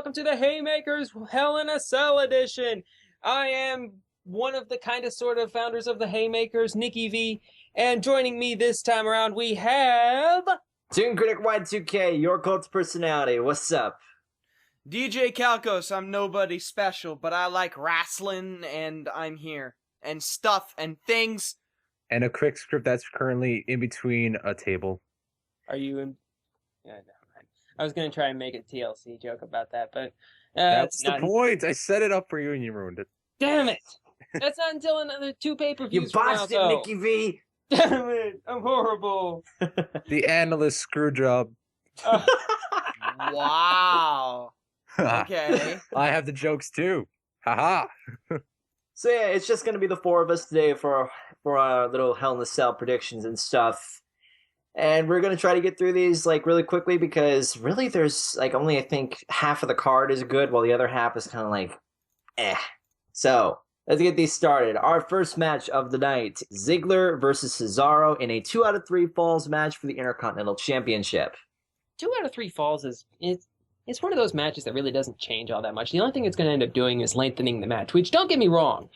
welcome to the Haymakers Hell in a Cell edition. I am one of the kind of sort of founders of the Haymakers, Nikki V, and joining me this time around we have... ToonKriticY2K, your cult's personality. What's up? DJ Calcos, I'm nobody special, but I like wrestling, and I'm here. And stuff, and things. And a quick script that's currently in between a table. Are you in... Yeah, no. I was going to try and make a TLC joke about that, but... That's the point! I set it up for you and you ruined it. Damn it! That's not until another 2 pay-per-views You botched it, Nikki V! Damn it! I'm horrible! The analyst screw job. Wow. Okay. I have the jokes too. Haha. So yeah, it's just gonna be the 4 of us today for our little Hell in the Cell predictions and stuff. And we're gonna try to get through these like really quickly because really there's like only I think half of the card is good while the other half is kind of like So let's get these started. Our first match of the night, Ziggler versus Cesaro in a 2 out of 3 falls match for the Intercontinental Championship. 2 out of 3 falls it's one of those matches that really doesn't change all that much. The only thing it's going to end up doing is lengthening the match, which, don't get me wrong,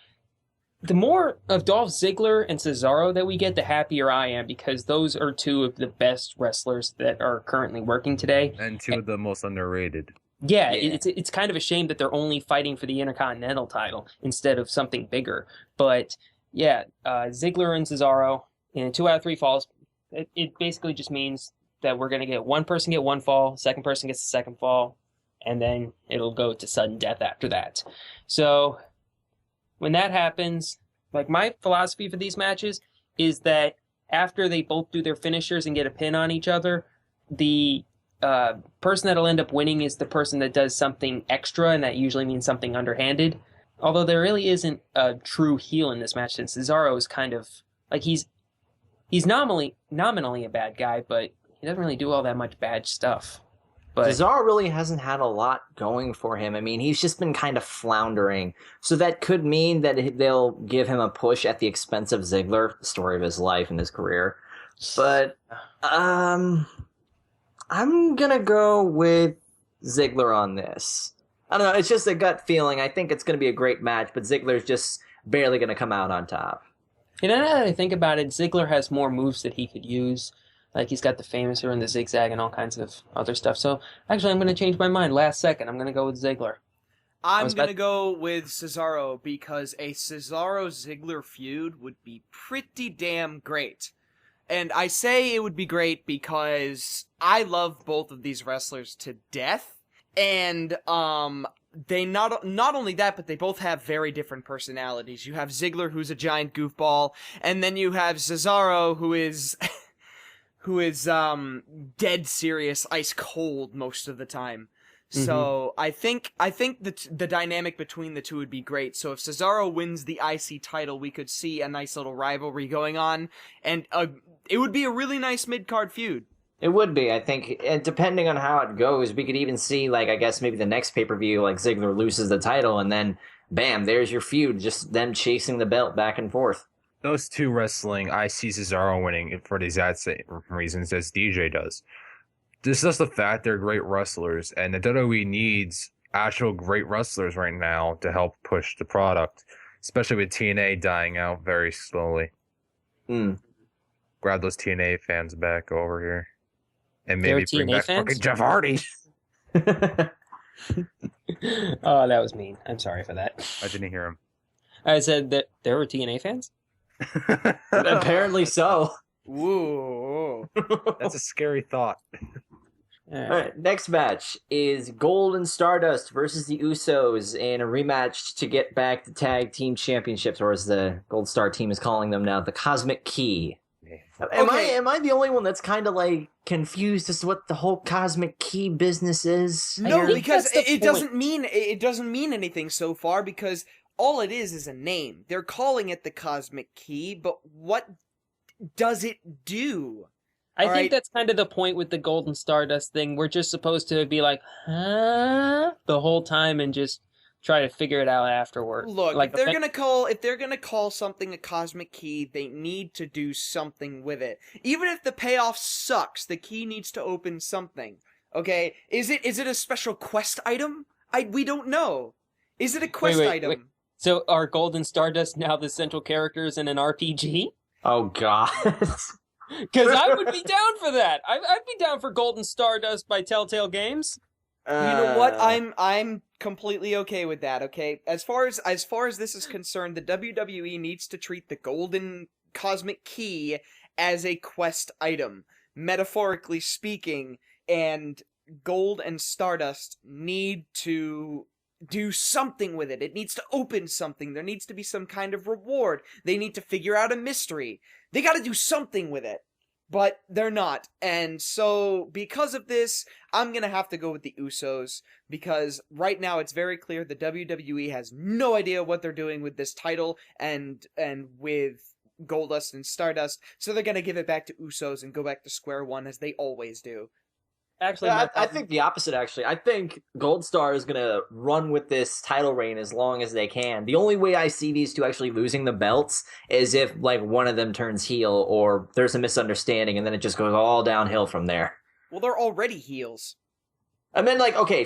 the more of Dolph Ziggler and Cesaro that we get, the happier I am, because those are 2 of the best wrestlers that are currently working today. And 2 of the most underrated. Yeah, it's kind of a shame that they're only fighting for the Intercontinental title instead of something bigger. But yeah, Ziggler and Cesaro in 2 out of 3 falls, it basically just means that we're going to get one person get 1 fall, second person gets the 2nd fall, and then it'll go to sudden death after that. So when that happens, like my philosophy for these matches is that after they both do their finishers and get a pin on each other, the person that'll end up winning is the person that does something extra, and that usually means something underhanded. Although there really isn't a true heel in this match, since Cesaro is kind of like he's nominally a bad guy, but he doesn't really do all that much bad stuff. But Cesaro really hasn't had a lot going for him. I mean, he's just been kind of floundering. So that could mean that they'll give him a push at the expense of Ziggler, the story of his life and his career. But I'm gonna go with Ziggler on this. I don't know, it's just a gut feeling. I think it's gonna be a great match, but Ziggler's just barely gonna come out on top. You know, now that I think about it, Ziggler has more moves that he could use. Like, he's got the Famouser and the Zigzag and all kinds of other stuff. So, actually, I'm going to change my mind last second. I'm going to go with Ziggler. I'm going to go with Cesaro because a Cesaro-Ziggler feud would be pretty damn great. And I say it would be great because I love both of these wrestlers to death. And they not only that, but they both have very different personalities. You have Ziggler, who's a giant goofball, and then you have Cesaro, who is dead serious, ice cold most of the time. Mm-hmm. So I think the dynamic between the 2 would be great. So if Cesaro wins the IC title, we could see a nice little rivalry going on, and it would be a really nice mid-card feud. It would be, I think, and depending on how it goes, we could even see, like, I guess maybe the next pay-per-view, like, Ziggler loses the title, and then, bam, there's your feud, just them chasing the belt back and forth. Those 2 wrestling, I see Cesaro winning for the exact same reasons as DJ does. This is just the fact they're great wrestlers, and the WWE needs actual great wrestlers right now to help push the product, especially with TNA dying out very slowly. Grab those TNA fans back over here. And maybe bring back fucking Jeff Hardy. Oh, that was mean. I'm sorry for that. I didn't hear him. I said that there were TNA fans? Apparently so. Whoa. That's a scary thought. All right, next match is Gold and Stardust versus the Usos in a rematch to get back the tag team championships, or as the Gold Star team is calling them now, the Cosmic Key. Am I the only one that's kind of like confused as to what the whole Cosmic Key business is? No, because it doesn't mean anything so far, because all it is a name. They're calling it the Cosmic Key, but what does it do? I think that's kind of the point with the Golden Stardust thing. We're just supposed to be like, huh? The whole time and just try to figure it out afterward. Look, like if they're gonna call something a Cosmic Key, they need to do something with it. Even if the payoff sucks, the key needs to open something. Okay? Is it a special quest item? We don't know. Is it a quest item? Wait. So are Gold and Stardust now the central characters in an RPG? Oh God. Because I would be down for that. I'd be down for Gold and Stardust by Telltale Games. You know what? I'm completely okay with that. Okay, as far as this is concerned, the WWE needs to treat the golden cosmic key as a quest item, metaphorically speaking, and Gold and Stardust need to do something with it. It needs to open something. There needs to be some kind of reward. They need to figure out a mystery. They got to do something with it. But they're not. And so, because of this, I'm going to have to go with the Usos, because right now it's very clear the WWE has no idea what they're doing with this title and with Goldust and Stardust, so they're going to give it back to Usos and go back to square one as they always do. Actually, Yeah, I think the opposite, actually. I think Gold Star is going to run with this title reign as long as they can. The only way I see these two actually losing the belts is if, like, one of them turns heel or there's a misunderstanding and then it just goes all downhill from there. Well, they're already heels. I mean, like, okay,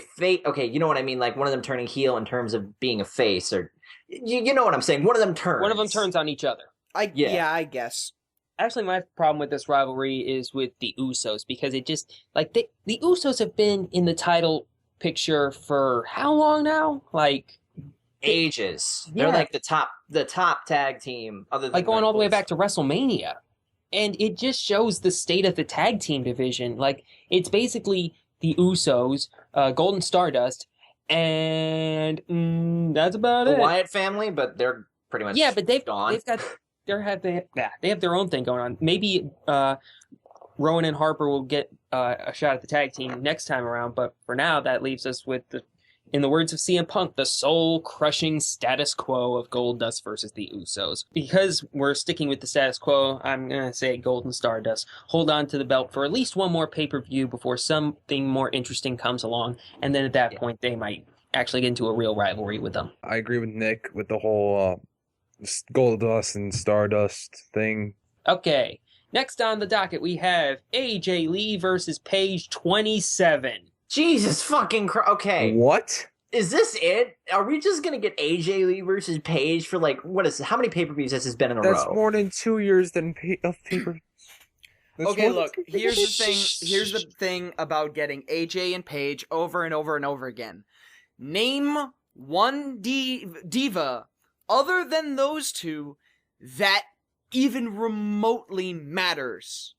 you know what I mean? Like, one of them turning heel in terms of being a face, or... You know what I'm saying? One of them turns. one of them turns on each other. Yeah, I guess. Actually, my problem with this rivalry is with the Usos, because it just, like, the Usos have been in the title picture for how long now? Like, ages. Yeah. They're like the top tag team, other than like going all the way Gold back to Star. WrestleMania. And it just shows the state of the tag team division. Like, it's basically the Usos, Golden Stardust, and that's about The it. Wyatt family, but they're pretty much But gone. they have their own thing going on. Maybe Rowan and Harper will get a shot at the tag team next time around, but for now that leaves us with in the words of CM Punk, the soul-crushing status quo of Goldust versus the Usos. Because we're sticking with the status quo, I'm gonna say Golden Stardust hold on to the belt for at least one more pay-per-view before something more interesting comes along, and then at that point they might actually get into a real rivalry with them. I agree with Nick with the whole Goldust and Stardust thing. Okay, next on the docket we have AJ Lee versus Page 27. Jesus fucking Christ. Okay. What? Is this it? Are we just gonna get AJ Lee versus Paige for, like, what is it? How many pay-per-views has this been in a That's row? more than 2 years of paper. Okay, look, here's the thing about getting AJ and Paige over and over and over again. Name one diva other than those two that even remotely matters.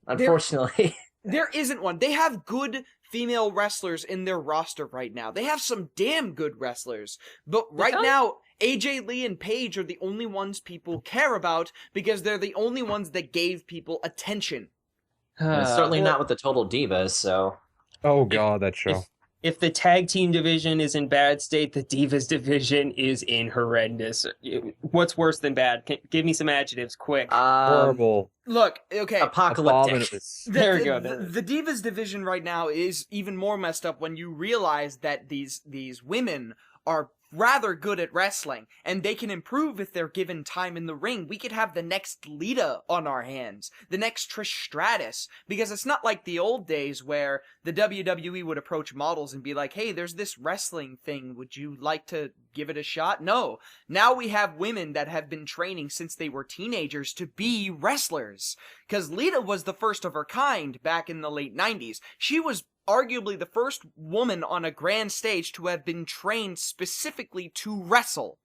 Unfortunately. There isn't one. They have good female wrestlers in their roster right now. They have some damn good wrestlers. But right now, AJ Lee and Paige are the only ones people care about because they're the only ones that gave people attention. Certainly not with the Total Divas, so... Oh god, that show. If the tag team division is in bad state, the Divas division is in horrendous. What's worse than bad? Give me some adjectives, quick. Horrible. Look, okay. Apocalyptic. There we go. The Divas division right now is even more messed up when you realize that these women are rather good at wrestling, and they can improve if they're given time in the ring. We could have the next Lita on our hands, the next Trish Stratus, because it's not like the old days where the WWE would approach models and be like, hey, there's this wrestling thing, would you like to give it a shot? No. Now we have women that have been training since they were teenagers to be wrestlers, because Lita was the first of her kind back in the late 90s. She was arguably the first woman on a grand stage to have been trained specifically to wrestle.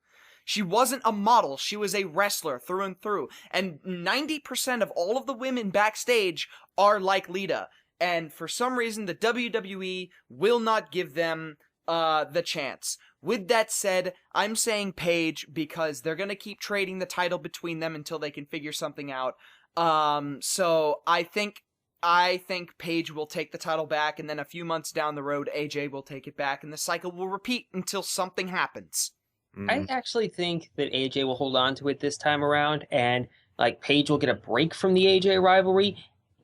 She wasn't a model, she was a wrestler through and through. And 90% of all of the women backstage are like Lita. And for some reason, the WWE will not give them the chance. With that said, I'm saying Paige because they're gonna keep trading the title between them until they can figure something out. So I think Paige will take the title back, and then a few months down the road, AJ will take it back, and the cycle will repeat until something happens. I actually think that AJ will hold on to it this time around, and like Paige will get a break from the AJ rivalry,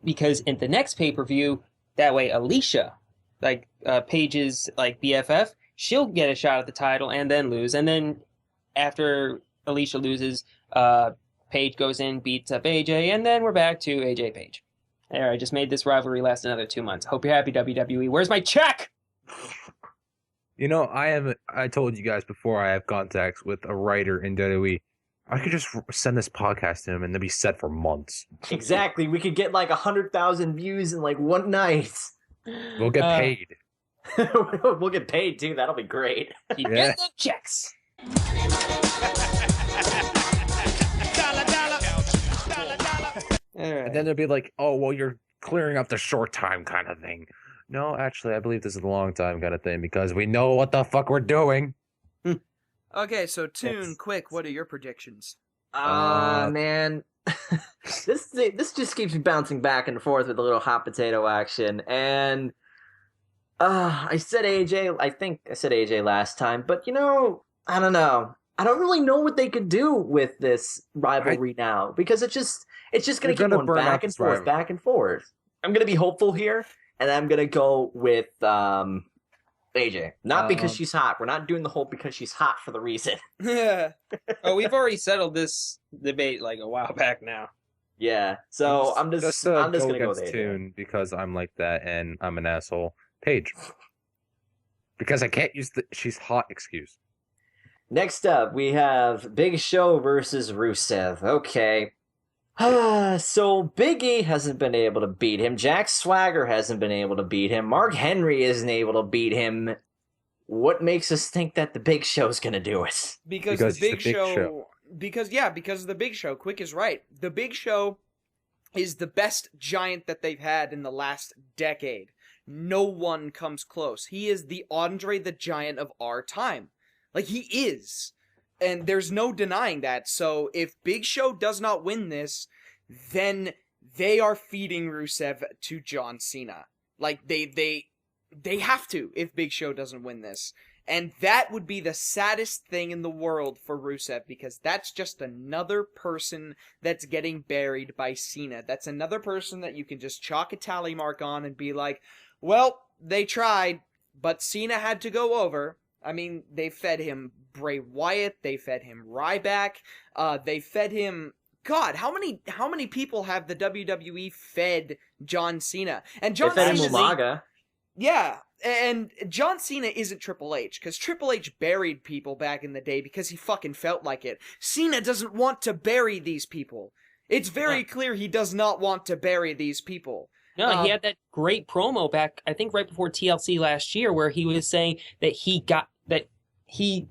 because in the next pay-per-view, that way Alicia, like Paige's like BFF, she'll get a shot at the title and then lose, and then after Alicia loses, Paige goes in, beats up AJ, and then we're back to AJ Paige. There, I just made this rivalry last another 2 months. Hope you're happy, WWE. Where's my check? I told you guys before I have contacts with a writer in WWE. I could just send this podcast to him and they'll be set for months. Exactly. We could get like 100,000 views in like one night. We'll get paid. We'll get paid too. That'll be great. Keep getting them checks. And then they'll be like, oh, well, you're clearing up the short time kind of thing. No, actually, I believe this is a long time kind of thing because we know what the fuck we're doing. Okay, so Toon, quick, what are your predictions? Man. This just keeps me bouncing back and forth with a little hot potato action. And I said AJ, I think I said AJ last time, but I don't know. I don't really know what they could do with this rivalry now because it's just going to keep going back and forth, back and forth. I'm going to be hopeful here, and I'm going to go with AJ. Not because she's hot. We're not doing the whole because she's hot for the reason. Yeah. Oh, we've already settled this debate like a while back now. Yeah. So I'm just going to go with AJ. Toon because I'm like that and I'm an asshole. Paige. Because I can't use the she's hot excuse. Next up, we have Big Show versus Rusev. Okay. So Big E hasn't been able to beat him. Jack Swagger hasn't been able to beat him. Mark Henry isn't able to beat him. What makes us think that the Big Show's gonna do it? Because the Big Show. Because of the Big Show. Quick is right. The Big Show is the best giant that they've had in the last decade. No one comes close. He is the Andre the Giant of our time. Like, he is. And there's no denying that. So if Big Show does not win this, then they are feeding Rusev to John Cena. Like, they have to if Big Show doesn't win this. And that would be the saddest thing in the world for Rusev, because that's just another person that's getting buried by Cena. That's another person that you can just chalk a tally mark on and be like, well, they tried, but Cena had to go over. I mean, they fed him Bray Wyatt, they fed him Ryback, they fed him... God, how many people have the WWE fed John Cena? And John Cena Cena's Umaga. Yeah, and John Cena isn't Triple H, because Triple H buried people back in the day because he fucking felt like it. Cena doesn't want to bury these people. It's very clear he does not want to bury these people. No, he had that great promo back, I think right before TLC last year, where he was saying that he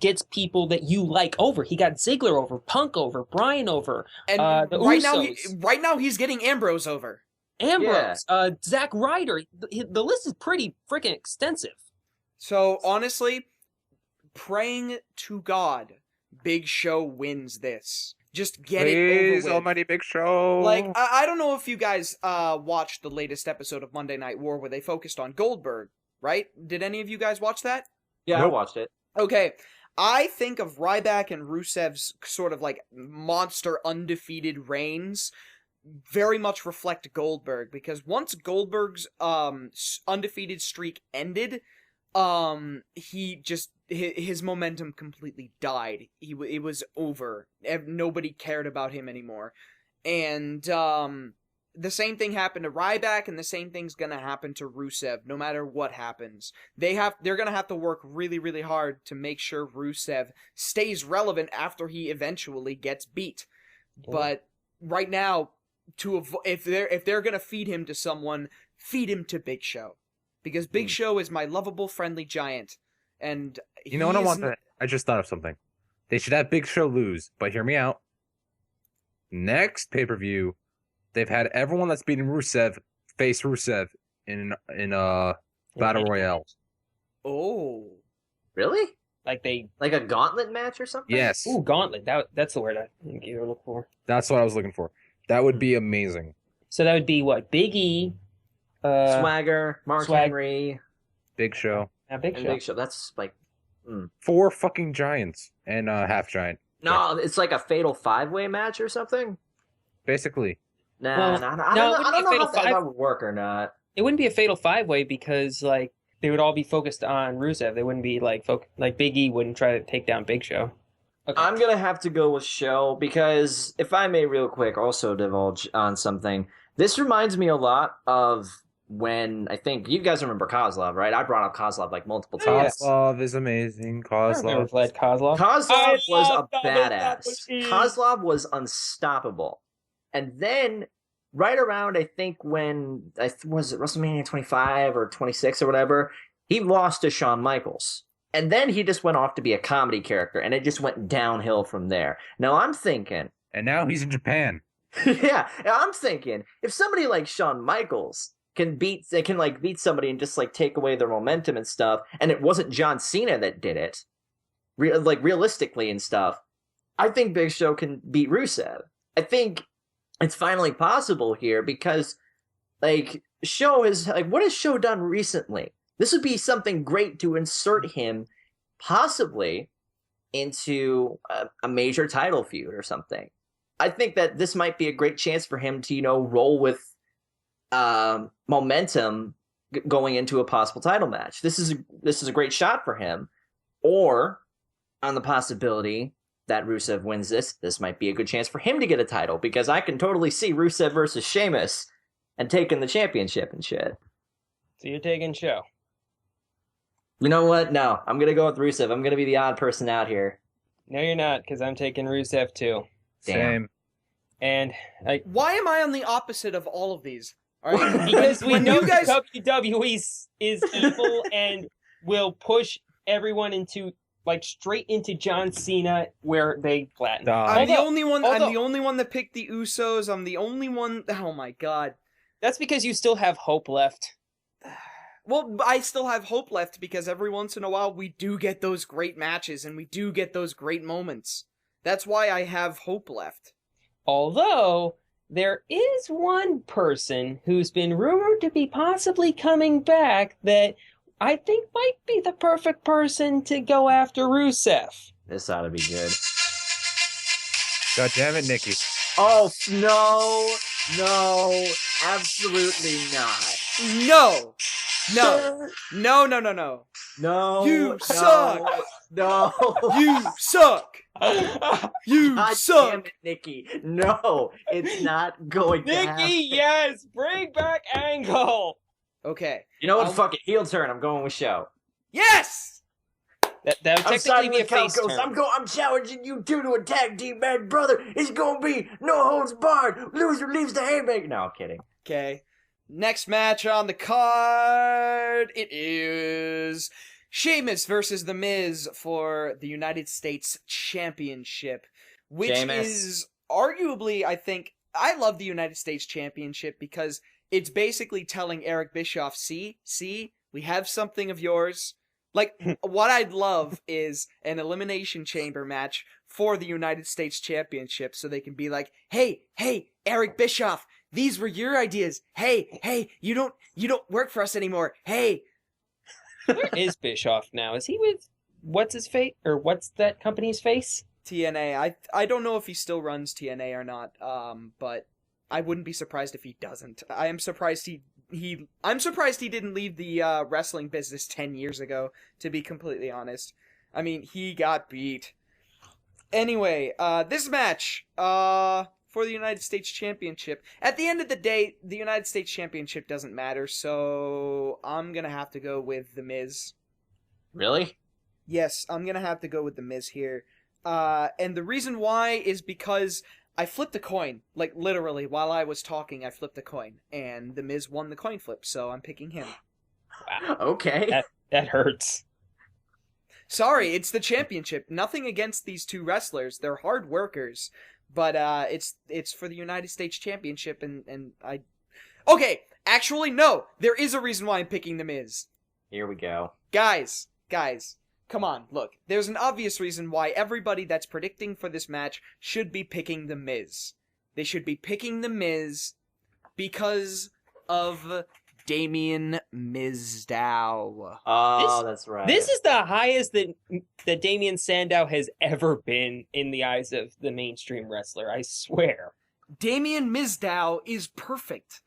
gets people that you like over. He got Ziggler over, Punk over, Bryan over, and the right Usos. now he's getting Ambrose over. Ambrose, Zack Ryder. The list is pretty freaking extensive. So honestly, praying to God, Big Show wins this. Just get it over with. Almighty Big Show. Like, I don't know if you guys watched the latest episode of Monday Night War where they focused on Goldberg, right? Did any of you guys watch that? Yeah, nope. I watched it. Okay, I think of Ryback and Rusev's sort of like monster undefeated reigns very much reflect Goldberg, because once Goldberg's undefeated streak ended, his momentum completely died. It was over. Nobody cared about him anymore. And the same thing happened to Ryback, and the same thing's gonna happen to Rusev, no matter what happens. They're gonna have to work really, really hard to make sure Rusev stays relevant after he eventually gets beat. But right now, if they're gonna feed him to someone, feed him to Big Show. Because Big Show is my lovable, friendly giant. And you know what I want? I just thought of something. They should have Big Show lose, but hear me out. Next pay-per-view, they've had everyone that's beaten Rusev face Rusev in Battle Royale. Oh. Really? Like a gauntlet match or something? Yes. Ooh, gauntlet. That's the word I think you were looking for. That's what I was looking for. That would be amazing. So that would be what? Big E, Swagger, Mark Henry, Big Show. Yeah, Big Show. That's like 4 fucking giants and half giant. No, it's like a fatal 5-way match or something. Basically. I don't know if that would work or not. It wouldn't be a fatal 5-way because like they would all be focused on Rusev. They wouldn't be like Big E wouldn't try to take down Big Show. Okay. I'm gonna have to go with Show because if I may real quick also divulge on something. This reminds me a lot of when I think you guys remember Kozlov, right? I brought up Kozlov like multiple Oh, times. yes. Kozlov is amazing. I remember Kozlov. Vlad Kozlov. Kozlov was love a badass. WWE. Kozlov was unstoppable. And then right around I think when was it WrestleMania 25 or 26 or whatever, he lost to Shawn Michaels. And then he just went off to be a comedy character, and it just went downhill from there. Now I'm thinking, And now he's in Japan. yeah, I'm thinking if somebody like Shawn Michaels can beat somebody and just like take away their momentum and stuff, and it wasn't John Cena that did it, realistically and stuff, I think Big Show can beat Rusev. I think it's finally possible here because like Show is like, what has Show done recently? This would be something great to insert him possibly into a major title feud or something. I think that this might be a great chance for him to, roll with momentum going into a possible title match. This is a great shot for him. Or on the possibility that Rusev wins this might be a good chance for him to get a title, because I can totally see Rusev versus Sheamus and taking the championship and shit. So you're taking Show. You know what? No, I'm going to go with Rusev. I'm going to be the odd person out here. No, you're not, because I'm taking Rusev too. Damn. Same. And Why am I on the opposite of all of these? All right, because we when know you guys, WWE is evil and will push everyone into straight into John Cena where they flatten. I'm the only although- one that picked the Usos. I'm the only one. Oh my god. That's because you still have hope left. Well, I still have hope left because every once in a while we do get those great matches and we do get those great moments. That's why I have hope left. Although there is one person who's been rumored to be possibly coming back that I think might be the perfect person to go after Rusev. This ought to be good. God damn it, Nikki. Oh, no, absolutely not. No. No. You no, suck. No. You suck. You God suck. damn it, Nikki. No, it's not going to happen. Nikki, yes! Bring back Angle! Okay. You know what? Fuck it. Heel turn. I'm going with Show. Yes. That would I'm technically siding be a with face Calcos. turn. I'm challenging you two to a tag team match, brother. It's gonna be no holds barred. Loser leaves the haymaker. No, I'm kidding. Okay. Next match on the card, it is Sheamus versus The Miz for the United States Championship, which Sheamus. is arguably, I think, I love the United States Championship because it's basically telling Eric Bischoff, see, we have something of yours. Like, what I'd love is an Elimination Chamber match for the United States Championship so they can be like, hey, Eric Bischoff, these were your ideas. Hey, you don't work for us anymore. Hey. Where is Bischoff now? Is he with what's his fate or what's that company's face? TNA. I don't know if he still runs TNA or not. But I wouldn't be surprised if he doesn't. I am surprised I'm surprised he didn't leave the wrestling business 10 years ago, to be completely honest. I mean, he got beat. Anyway, this match for the United States Championship. At the end of the day, the United States Championship doesn't matter, so I'm going to have to go with The Miz. Really? Yes, I'm going to have to go with The Miz here. And the reason why is because I flipped a coin. Like, literally, while I was talking, I flipped a coin. And The Miz won the coin flip, so I'm picking him. Wow. Okay. That hurts. Sorry, it's the championship. Nothing against these two wrestlers. They're hard workers. But it's for the United States Championship, and I... Okay, actually, no! There is a reason why I'm picking The Miz. Here we go. Guys, come on, look. There's an obvious reason why everybody that's predicting for this match should be picking The Miz. They should be picking The Miz because of Damien Mizdow. Oh, that's right. This is the highest that Damien Sandow has ever been in the eyes of the mainstream wrestler, I swear. Damien Mizdow is perfect.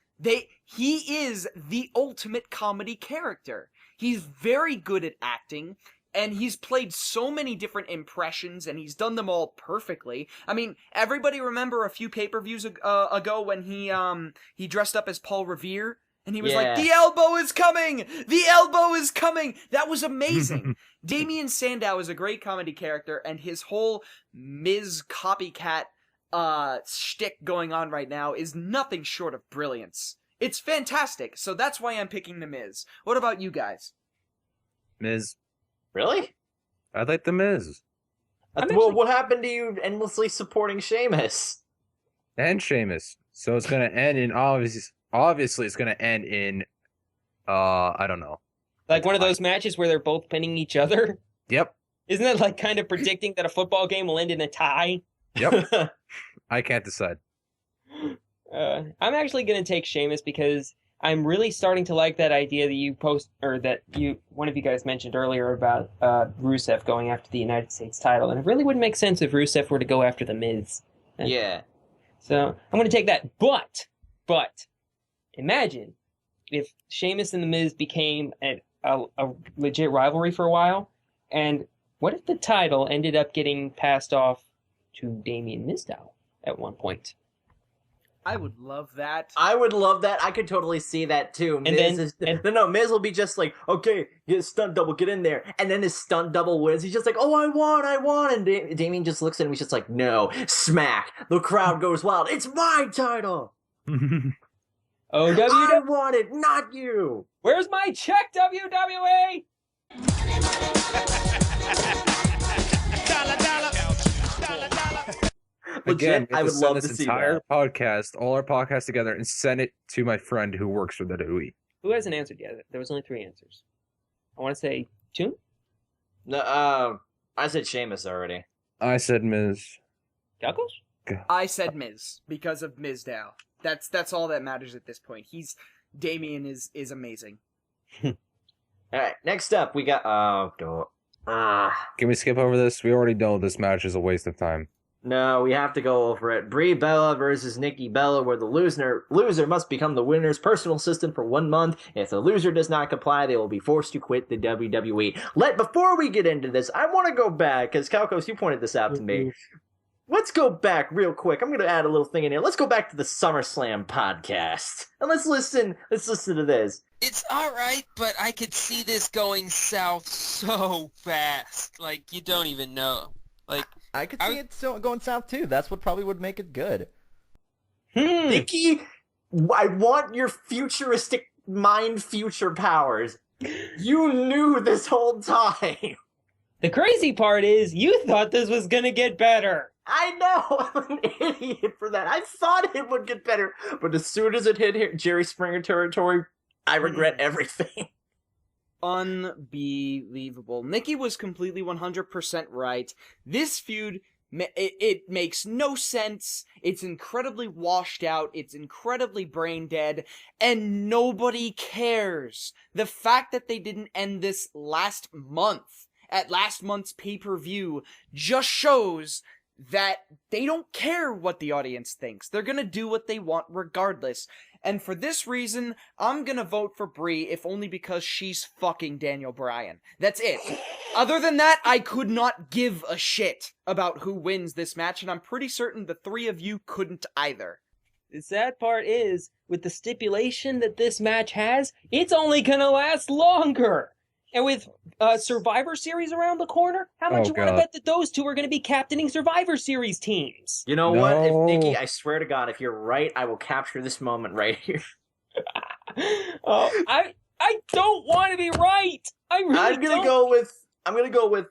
He is the ultimate comedy character. He's very good at acting, and he's played so many different impressions, and he's done them all perfectly. I mean, everybody remember a few pay-per-views ago when he dressed up as Paul Revere, And he was Yeah. like, the elbow is coming! The elbow is coming! That was amazing. Damien Sandow is a great comedy character, and his whole Miz copycat shtick going on right now is nothing short of brilliance. It's fantastic, so that's why I'm picking The Miz. What about you guys? Miz. Really? I like the Miz. Well, what happened to you endlessly supporting Sheamus? And Sheamus. So it's gonna end in obviously it's gonna end in I don't know. Like one of those matches where they're both pinning each other. Yep. Isn't that like kind of predicting that a football game will end in a tie? Yep. I can't decide. I'm actually going to take Sheamus because I'm really starting to like that idea that one of you guys mentioned earlier about Rusev going after the United States title, and it really wouldn't make sense if Rusev were to go after the Miz. Yeah. So I'm going to take that, but imagine if Sheamus and the Miz became a legit rivalry for a while, and what if the title ended up getting passed off to Damien Mizdow at one point? I would love that. I would love that. I could totally see that too. Miz will be just like, okay, get a stunt double, get in there. And then his stunt double wins. He's just like, oh, I won. And Damien just looks at him. He's just like, no, smack. The crowd goes wild. It's my title. Oh, I want it, not you. Where's my check, WWE? Again, Legit, I would love to see that. All our podcasts together, and send it to my friend who works for the WWE. Who hasn't answered yet? There was only 3 answers. I want to say Toon? No, I said Sheamus already. I said Miz. Galcos? I said Miz because of Mizdow. That's all that matters at this point. Damien is amazing. All right, next up we got Can we skip over this? We already know this match is a waste of time. No, we have to go over it. Brie Bella versus Nikki Bella, where the loser must become the winner's personal assistant for 1 month. If the loser does not comply, they will be forced to quit the WWE. Before we get into this, I want to go back, because Kalkos, you pointed this out to me. Let's go back real quick. I'm going to add a little thing in here. Let's go back to the SummerSlam podcast. And let's listen to this. It's alright, but I could see this going south so fast. Like, you don't even know. Like, I could see it going south too. That's what probably would make it good. Nikki, I want your futuristic mind future powers. You knew this whole time. The crazy part is, you thought this was gonna get better. I know, I'm an idiot for that. I thought it would get better, but as soon as it hit Jerry Springer territory, I regret everything. Unbelievable. Nikki was completely 100% right. This feud, it makes no sense. It's incredibly washed out. It's incredibly brain dead. And nobody cares. The fact that they didn't end this last month, at last month's pay-per-view, just shows that they don't care what the audience thinks. They're gonna do what they want regardless. And for this reason, I'm gonna vote for Brie, if only because she's fucking Daniel Bryan. That's it. Other than that, I could not give a shit about who wins this match, and I'm pretty certain the 3 of you couldn't either. The sad part is, with the stipulation that this match has, it's only gonna last longer. And with Survivor Series around the corner, how much you want to bet that those two are going to be captaining Survivor Series teams? You know what? If Nikki, I swear to God, if you're right, I will capture this moment right here. I don't want to be right. I'm gonna go with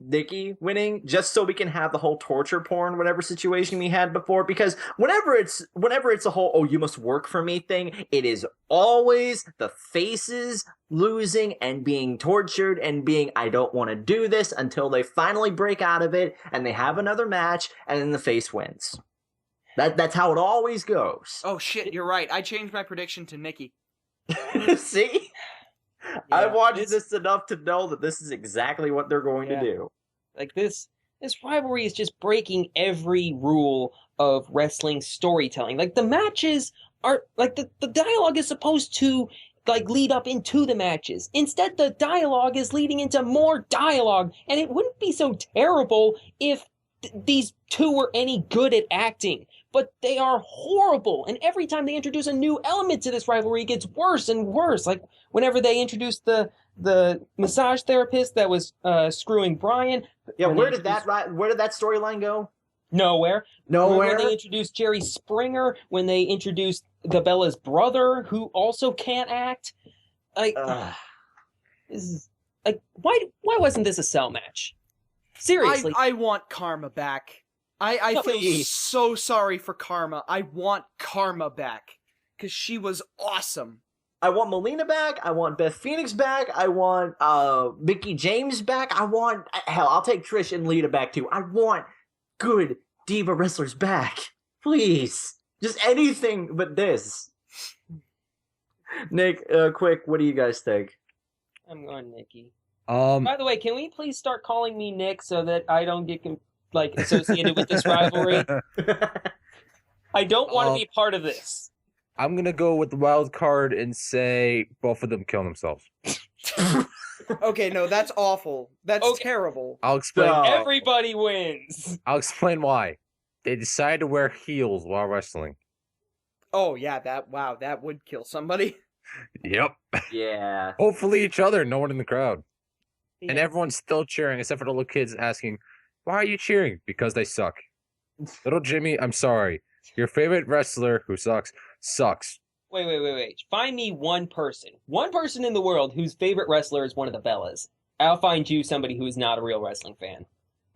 Nikki winning, just so we can have the whole torture porn, whatever situation we had before. Because whenever it's a whole "oh, you must work for me" thing, it is always the faces losing and being tortured and being "I don't want to do this" until they finally break out of it and they have another match and then the face wins. That's how it always goes. Oh shit, you're right. I changed my prediction to Nikki. See? Yeah, I watched this enough to know that this is exactly what they're going to do. Like this rivalry is just breaking every rule of wrestling storytelling. Like the matches are like the dialogue is supposed to like lead up into the matches. Instead, the dialogue is leading into more dialogue, and it wouldn't be so terrible if these two were any good at acting. but they are horrible. And every time they introduce a new element to this rivalry, it gets worse and worse. Like whenever they introduced the massage therapist that was screwing Brian. Yeah, when where they did that storyline go? Nowhere. Nowhere. When they introduced Jerry Springer, when they introduced the Bella's brother, who also can't act. Like, this is, like, why wasn't this a cell match? Seriously. I want Karma back. I feel Please. so sorry for Karma. I want Karma back. Because she was awesome. I want Melina back. I want Beth Phoenix back. I want Mickey James back. Hell, I'll take Trish and Lita back too. I want good diva wrestlers back. Please. Just anything but this. Nick, quick, what do you guys think? I'm going Nikki. Um, By the way, can we please start calling me Nick so that I don't get associated with this rivalry? I don't want to be part of this. I'm gonna go with the wild card and say both of them kill themselves. Okay, no, that's awful. That's Okay. terrible. I'll explain. No. Everybody wins. I'll explain why. They decided to wear heels while wrestling. Oh, yeah, that would kill somebody. Yep. Yeah. Hopefully each other, no one in the crowd. And Yeah. everyone's still cheering, except for the little kids asking, why are you cheering? Because they suck. Little Jimmy, I'm sorry. Your favorite wrestler who sucks. Wait. Find me one person in the world whose favorite wrestler is one of the Bellas. I'll find you somebody who is not a real wrestling fan.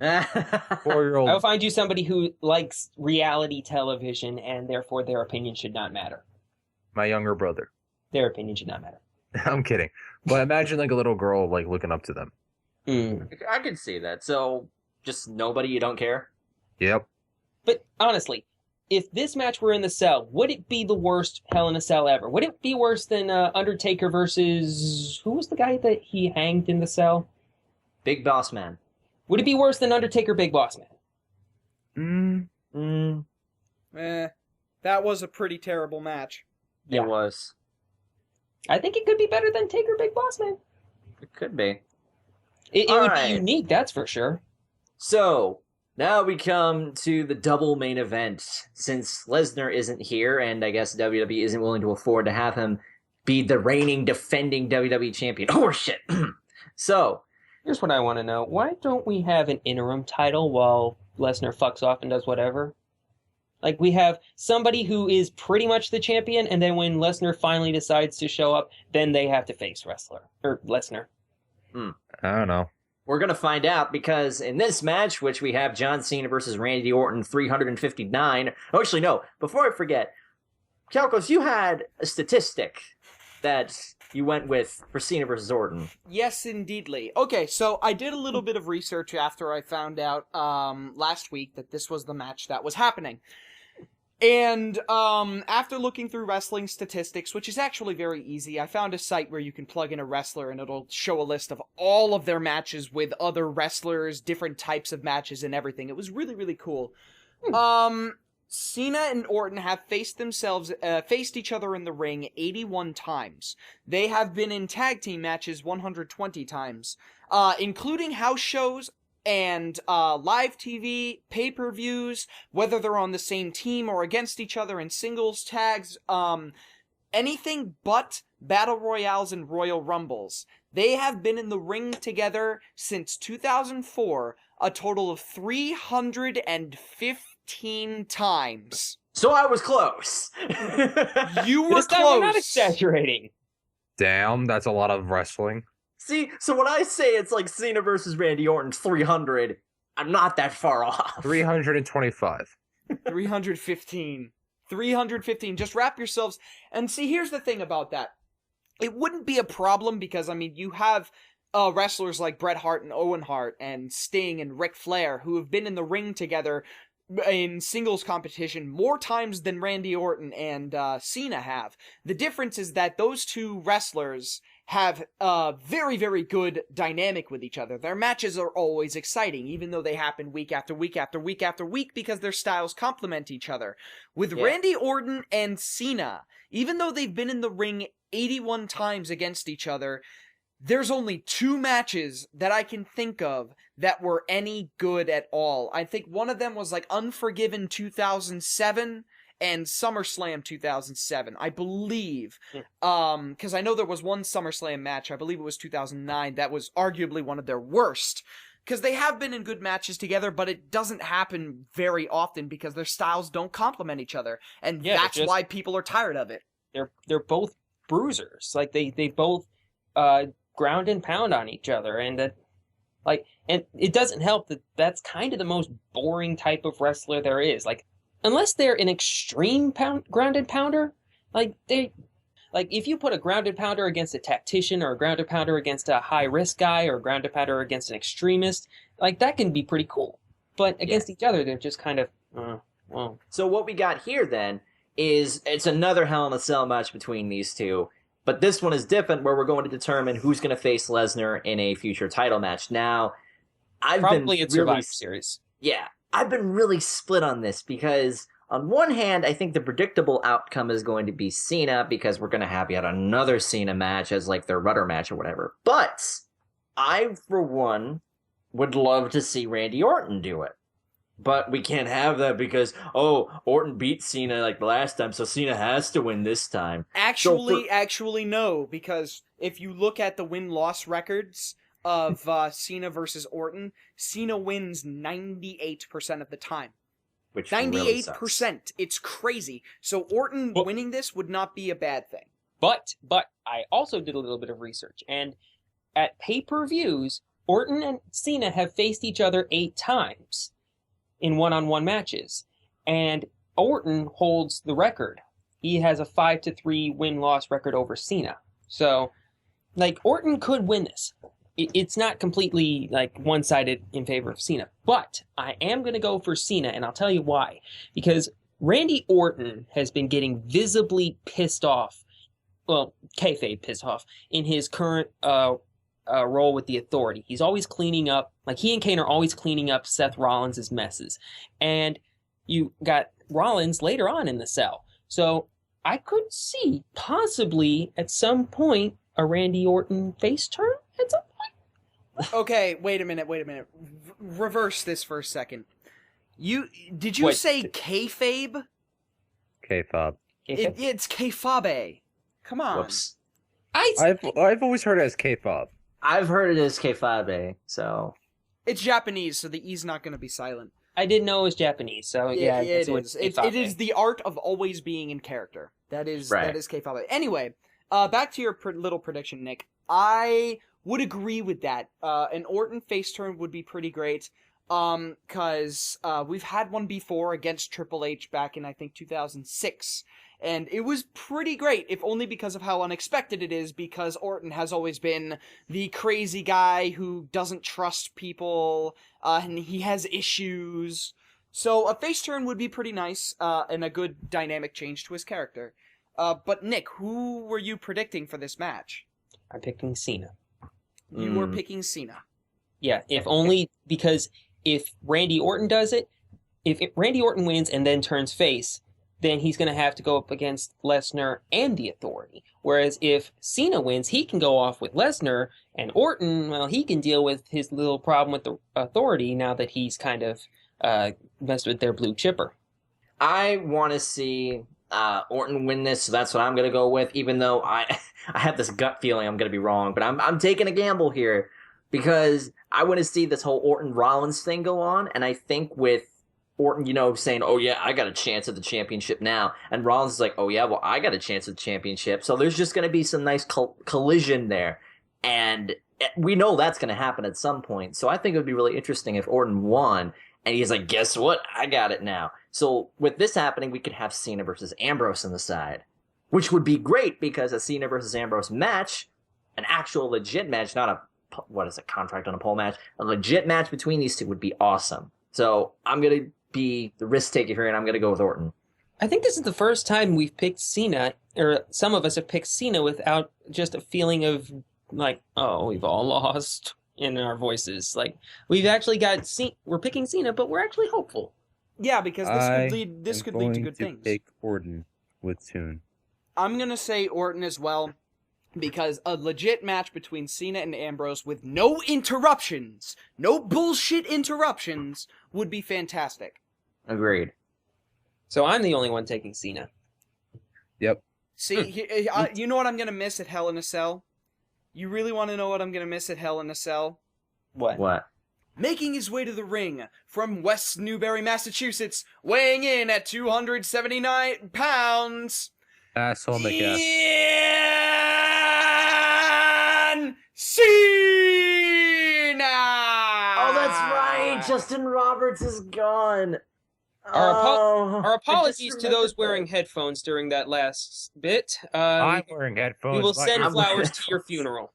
4-year-old. I'll find you somebody who likes reality television and therefore their opinion should not matter. My younger brother. Their opinion should not matter. I'm kidding. But imagine like a little girl like looking up to them. I could see that. So, just nobody, you don't care? Yep. But honestly, if this match were in the cell, would it be the worst Hell in a Cell ever? Would it be worse than Undertaker versus... Who was the guy that he hanged in the cell? Big Boss Man. Would it be worse than Undertaker Big Boss Man? That was a pretty terrible match. Yeah. It was. I think it could be better than Taker Big Boss Man. It could be. It All would right. be unique, that's for sure. So, now we come to the double main event. Since Lesnar isn't here, and I guess WWE isn't willing to afford to have him be the reigning, defending WWE champion. Oh, shit. So, Here's what I want to know. Why don't we have an interim title while Lesnar fucks off and does whatever? Like, we have somebody who is pretty much the champion, and then when Lesnar finally decides to show up, then they have to face Lesnar. I don't know. we're going to find out because in this match, which we have John Cena versus Randy Orton 359. Oh, actually, no. Before I forget, Calcos, you had a statistic that you went with for Cena versus Orton. Yes, indeedly. Okay, so I did a little bit of research after I found out last week that this was the match that was happening. And after looking through wrestling statistics, which is actually very easy, I found a site where you can plug in a wrestler and it'll show a list of all of their matches with other wrestlers, different types of matches and everything. It was really, really cool. Cena and Orton have faced each other in the ring 81 times. They have been in tag team matches 120 times, including house shows and live TV, pay-per-views, whether they're on the same team or against each other in singles tags, anything but battle royales and Royal Rumbles. They have been in the ring together since 2004, a total of 315 times. So I was close. You were This time we're not close. exaggerating. Damn, that's a lot of wrestling. See, so when I say it's like Cena versus Randy Orton 300, I'm not that far off. 325. 315. 315. Just wrap yourselves. And see, here's the thing about that. It wouldn't be a problem because, I mean, you have wrestlers like Bret Hart and Owen Hart and Sting and Ric Flair who have been in the ring together in singles competition more times than Randy Orton and Cena have. The difference is that those two wrestlers have a very, very good dynamic with each other. Their matches are always exciting, even though they happen week after week after week after week because their styles complement each other. With Randy Orton and Cena, even though they've been in the ring 81 times against each other, there's only 2 matches that I can think of that were any good at all. I think one of them was like Unforgiven 2007 and SummerSlam 2007, I believe. Because I know there was one SummerSlam match, I believe it was 2009, that was arguably one of their worst. Because they have been in good matches together, but it doesn't happen very often because their styles don't complement each other. And that's why people are tired of it. They're both bruisers. Like, they both ground and pound on each other. And and it doesn't help that that's kind of the most boring type of wrestler there is. Like, unless they're an extreme grounded pounder, like if you put a grounded pounder against a tactician or a grounded pounder against a high risk guy or a grounded pounder against an extremist, like that can be pretty cool. But against each other, they're just kind of, well. So what we got here then is it's another Hell in a Cell match between these two. But this one is different, where we're going to determine who's going to face Lesnar in a future title match. Now, Probably a Survivor Series. Yeah, I've been really split on this because on one hand, I think the predictable outcome is going to be Cena because we're going to have yet another Cena match as like their rudder match or whatever. But I, for one, would love to see Randy Orton do it. But we can't have that because, Orton beat Cena like the last time, so Cena has to win this time. Actually, no, because if you look at the win-loss records of Cena versus Orton, Cena wins 98% of the time. Which 98%. Really it's crazy. So Orton winning this would not be a bad thing. But I also did a little bit of research, and at pay-per-views, Orton and Cena have faced each other 8 times in one-on-one matches, and Orton holds the record. He has a 5-3 win-loss record over Cena. So, like, Orton could win this. It's not completely, like, one-sided in favor of Cena, but I am going to go for Cena, and I'll tell you why. Because Randy Orton has been getting visibly pissed off, well, kayfabe pissed off, in his current role with the Authority. He's always cleaning up, like he and Kane are always cleaning up Seth Rollins' messes. And you got Rollins later on in the cell. So I could see possibly at some point a Randy Orton face turn at some point. Okay, wait a minute. Reverse this for a second. Did you say kayfabe? K-fob. It's kayfabe. Come on. Whoops. I've always heard it as K-fob. I've heard it as K5A, so... It's Japanese, so the E's not going to be silent. I didn't know it was Japanese, so yeah. It is. It is the art of always being in character. That is K-fob. Anyway, back to your little prediction, Nick. I would agree with that. An Orton face turn would be pretty great. Because we've had one before against Triple H back in, I think, 2006. And it was pretty great, if only because of how unexpected it is, because Orton has always been the crazy guy who doesn't trust people, and he has issues. So a face turn would be pretty nice, and a good dynamic change to his character. But Nick, who were you predicting for this match? I'm picking Cena. You were picking Cena. Yeah, if only because if Randy Orton does it, if Randy Orton wins and then turns face, then he's going to have to go up against Lesnar and the Authority. Whereas if Cena wins, he can go off with Lesnar, and Orton, well, he can deal with his little problem with the Authority now that he's kind of messed with their blue chipper. I want to see Orton win this, so that's what I'm going to go with, even though I have this gut feeling I'm going to be wrong. But I'm taking a gamble here because I want to see this whole Orton-Rollins thing go on, and I think with Orton, saying, oh yeah, I got a chance at the championship now. And Rollins is like, oh yeah, well, I got a chance at the championship. So there's just going to be some nice collision there. And we know that's going to happen at some point. So I think it would be really interesting if Orton won. And he's like, guess what? I got it now. So with this happening, we could have Cena versus Ambrose on the side. Which would be great because a Cena versus Ambrose match, an actual legit match, not a contract on a pole match, a legit match between these two would be awesome. So I'm going to be the risk taker here, and I'm going to go with Orton. I think this is the first time we've picked Cena, or some of us have picked Cena without just a feeling of, like, oh, we've all lost in our voices. Like, we've actually got we're picking Cena, but we're actually hopeful. Yeah, because this could lead to good things. Pick Orton with Toon. I'm going to say Orton as well. Because a legit match between Cena and Ambrose with no interruptions, no bullshit interruptions, would be fantastic. Agreed. So I'm the only one taking Cena. Yep. See, you know what I'm going to miss at Hell in a Cell? You really want to know what I'm going to miss at Hell in a Cell? What? Making his way to the ring from West Newbury, Massachusetts, weighing in at 279 pounds. Asshole McAss. John Cena! Oh, that's right. Justin Roberts is gone. Our I apologies just to those remembered wearing that. headphones during that last bit. I'm wearing headphones. We will Why- send I'm wearing flowers to your headphones. funeral.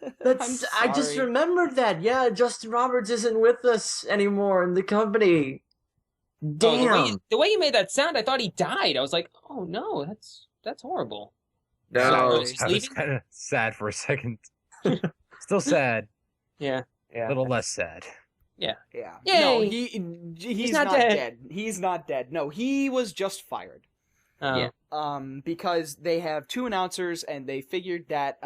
I I'm just sorry. remembered that. Yeah, Justin Roberts isn't with us anymore in the company. Damn. Oh, the way you made that sound, I thought he died. I was like, oh no, that's horrible. No. Sorry. He's I was leaving? kind of sad for a second. Still sad. Yeah. A little less sad. Yeah. Yay! No, he's not not dead. dead. He's not dead. No, he was just fired. Yeah. Because they have two announcers and they figured that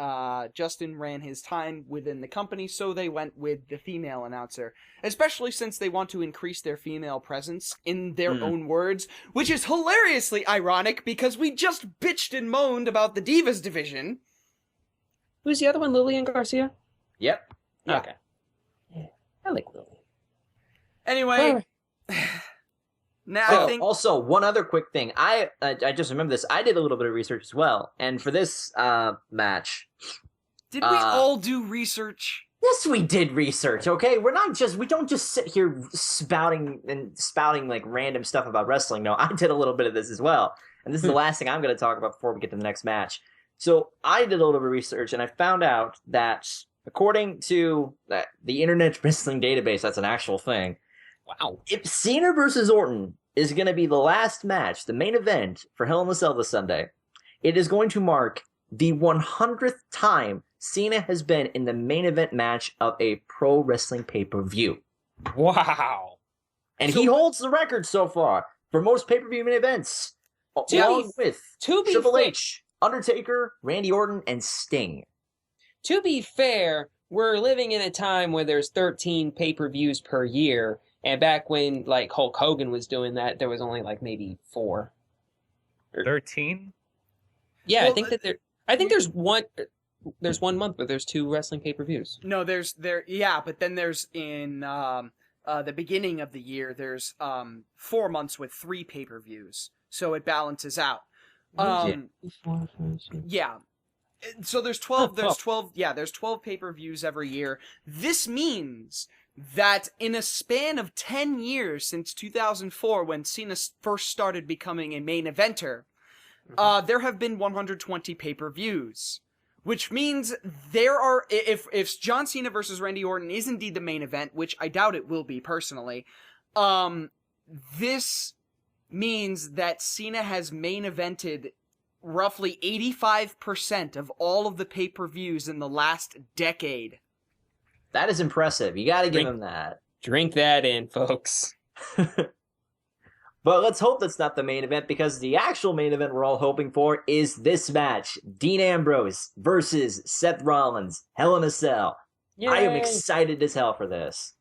Justin ran his time within the company, so they went with the female announcer, especially since they want to increase their female presence in their own words, which is hilariously ironic because we just bitched and moaned about the Divas division. Who's the other one? Lillian Garcia? Yep. Yeah. Okay. Yeah, I like Lillian. Anyway, now Oh, I think also, one other quick thing. I just remember this. I did a little bit of research as well, and for this match, did we all do research? yes, we did research. Okay, we don't just sit here spouting like random stuff about wrestling. No, I did a little bit of this as well, and this is the last thing I'm going to talk about before we get to the next match. So I did a little bit of research, and I found out that according to the Internet Wrestling Database, that's an actual thing. Wow. If Cena versus Orton is going to be the last match, the main event for Hell in a Cell this Sunday, it is going to mark the 100th time Cena has been in the main event match of a pro wrestling pay-per-view. Wow. And he holds the record so far for most pay-per-view main events, along with to be Triple fair- H, Undertaker, Randy Orton, and Sting. To be fair, we're living in a time where there's 13 pay-per-views per year, and back when like Hulk Hogan was doing that, there was only like maybe 4. 13? Yeah, Well, I think that there's one month where there's 2 wrestling pay-per-views. No, but then there's in the beginning of the year, there's 4 months with 3 pay-per-views, so it balances out. Yeah. So there's 12 there's 12 pay-per-views every year. This means that in a span of 10 years since 2004 when Cena first started becoming a main eventer, there have been 120 pay-per-views. Which means there are, if John Cena versus Randy Orton is indeed the main event, which I doubt it will be personally, this means that Cena has main evented roughly 85% of all of the pay-per-views in the last decade. That is impressive. You got to give him that. Drink that in, folks. But let's hope that's not the main event, because the actual main event we're all hoping for is this match. Dean Ambrose versus Seth Rollins. Hell in a Cell. I am Yay. excited as hell for this.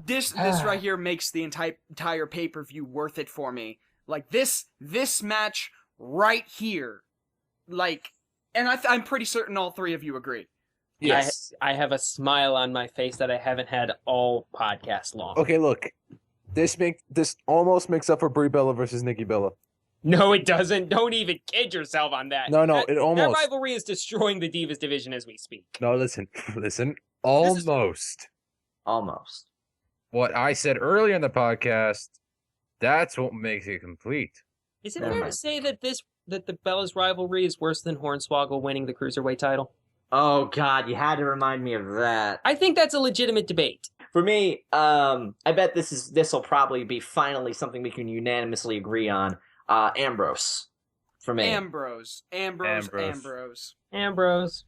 This right here makes the entire pay-per-view worth it for me. Like, this match right here. Like, and I'm pretty certain all 3 of you agree. Yes. I have a smile on my face that I haven't had all podcast long. Okay, look. This almost makes up for Brie Bella versus Nikki Bella. No, it doesn't. Don't even kid yourself on that. No, That it almost. That rivalry is destroying the Divas division as we speak. No, listen. Almost. Almost. What I said earlier in the podcast, that's what makes it complete. Is it Never fair to mind. say that the Bella's rivalry is worse than Hornswoggle winning the Cruiserweight title? Oh, God, you had to remind me of that. I think that's a legitimate debate. For me, I bet this will probably be finally something we can unanimously agree on. Ambrose. For me. Ambrose,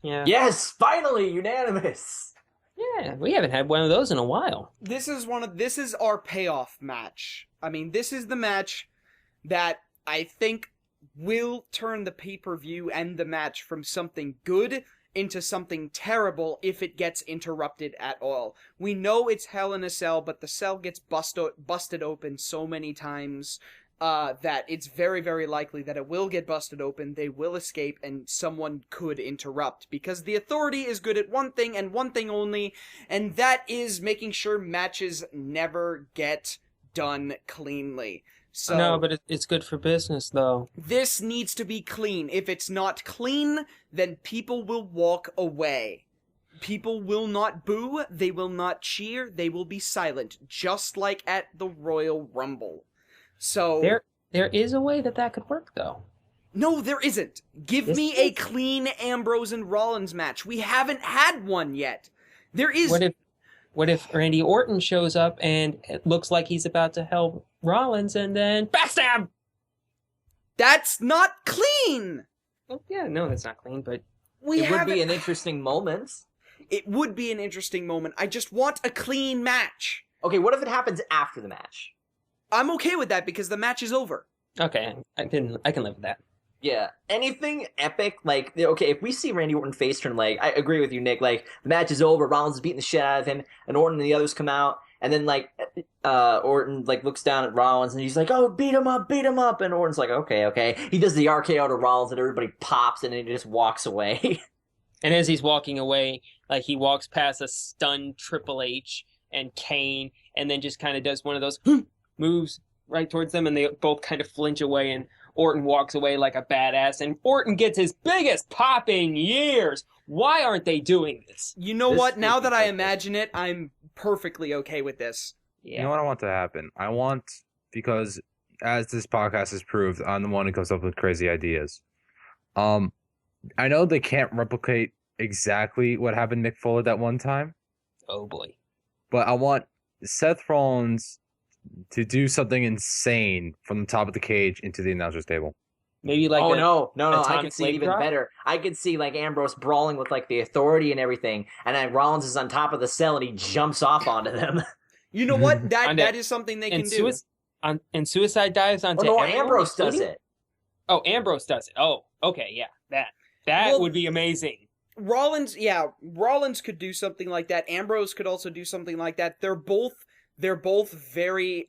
yeah. Yes, finally, unanimous. Yeah, we haven't had one of those in a while. This is our payoff match. I mean, this is the match that I think will turn the pay-per-view and the match from something good into something terrible if it gets interrupted at all. We know it's Hell in a Cell, but the cell gets busted open so many times that it's very, very likely that it will get busted open, they will escape, and someone could interrupt. Because the Authority is good at one thing and one thing only, and that is making sure matches never get done cleanly. So, no, but it's good for business, though. this needs to be clean. If it's not clean, then people will walk away. People will not boo, they will not cheer, they will be silent, just like at the Royal Rumble. So There is a way that could work, though. no, there isn't. Give Yes, me there a is. clean Ambrose and Rollins match. We haven't had one yet. There is. What if Randy Orton shows up and it looks like he's about to help Rollins and then backstab? That's not clean. Oh, yeah, no, that's not clean, but We It would haven't. be an interesting moment. It would be an interesting moment. I just want a clean match. Okay, what if it happens after the match? I'm okay with that because the match is over. okay, I can live with that. Yeah, anything epic, like, okay, if we see Randy Orton face turn, like, I agree with you, Nick, like, the match is over, Rollins is beating the shit out of him, and Orton and the others come out, and then, like, Orton, like, looks down at Rollins, and he's like, oh, beat him up, and Orton's like, okay. He does the RKO to Rollins, and everybody pops, and then he just walks away. And as he's walking away, like, he walks past a stunned Triple H and Kane, and then just kind of does one of those moves right towards them, and they both kind of flinch away, and Orton walks away like a badass, and Orton gets his biggest pop in years. Why aren't they doing this? You know This what? Now would be that I perfect. imagine it, I'm perfectly okay with this. Yeah. You know what I want to happen? I want, because as this podcast has proved, I'm the one who comes up with crazy ideas. I know they can't replicate exactly what happened to Mick Foley that one time, Oh boy. but I want Seth Rollins to do something insane from the top of the cage into the announcer's table. Maybe like no, I atomic can see it leg even drop? better. I could see, like, Ambrose brawling with, like, the Authority and everything, and then Rollins is on top of the cell, and he jumps off onto them. You know what? That And that is something they can and, do. and suicide dives Oh, onto no, everyone, Ambrose does including- it. Oh, Ambrose does it. Oh, okay, yeah. That Well, would be amazing. Rollins could do something like that. Ambrose could also do something like that. They're both very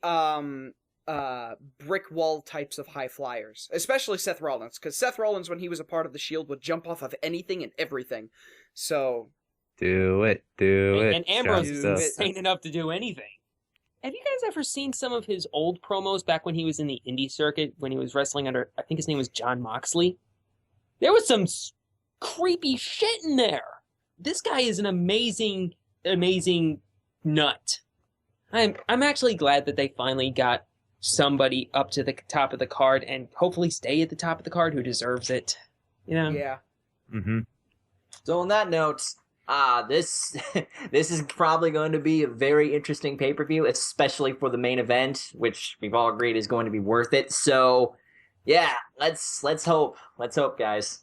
brick wall types of high flyers, especially Seth Rollins, because Seth Rollins, when he was a part of the Shield, would jump off of anything and everything. So Do it. And Ambrose Just is do it. insane enough to do anything. Have you guys ever seen some of his old promos back when he was in the indie circuit, when he was wrestling under, I think his name was John Moxley? There was some creepy shit in there. This guy is an amazing nut. I'm actually glad that they finally got somebody up to the top of the card and hopefully stay at the top of the card who deserves it. You know? yeah. Mm-hmm. So on that note, this this is probably going to be a very interesting pay-per-view, especially for the main event, which we've all agreed is going to be worth it. So, yeah, let's hope. Let's hope, guys.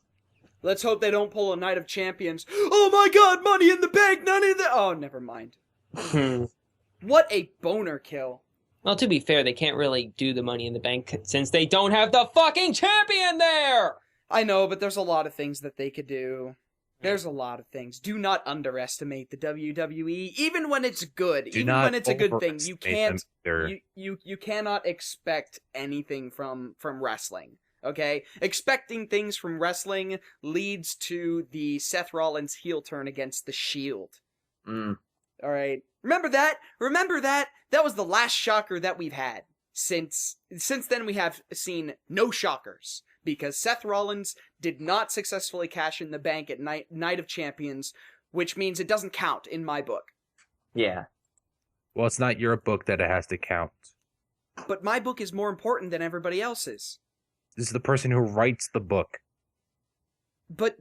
Let's hope they don't pull a Night of Champions. Oh my God! Money in the Bank! None of the. Oh, never mind. What a boner kill. Well, to be fair, they can't really do the Money in the Bank since they don't have the fucking champion there! I know, but there's a lot of things that they could do. There's a lot of things. Do not underestimate the WWE, even when it's good. Do even not when it's a good thing, you overestimate them can't. either. You cannot expect anything from wrestling. Okay, expecting things from wrestling leads to the Seth Rollins heel turn against the Shield. Mm. All right, remember that. Remember that. That was the last shocker that we've had. Since then, we have seen no shockers. Because Seth Rollins did not successfully cash in the bank at Night of Champions, which means it doesn't count in my book. Yeah. Well, it's not your book that it has to count. But my book is more important than everybody else's. This is the person who writes the book. But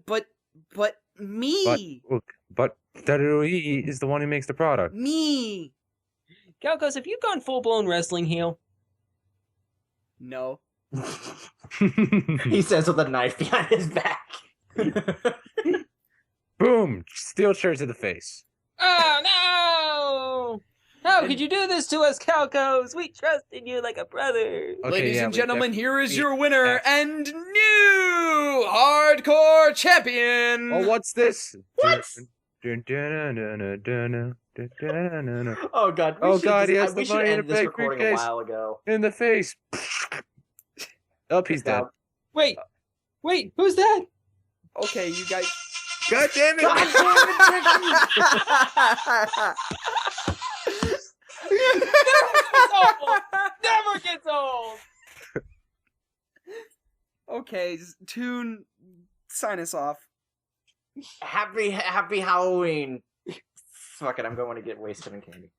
me! But WWE is the one who makes the product. Me! Calcos, have you gone full-blown wrestling heel? No. He says with a knife behind his back. Boom! Steel chair to the face. Oh, no! How could you do this to us, Calcos? We trusted you like a brother. Okay, Ladies yeah, and we gentlemen, here is your winner, and your champion. Oh, what's this? What? Oh god. Oh, God, he has we the should money in end a this big recording a briefcase. while ago. In the face. Oh, he's dead. Wait, who's that? Okay, you guys. God damn it! God damn it, Never gets old. Okay, Toon, sign us off. Happy Halloween. Fuck it, I'm going to get wasted in candy.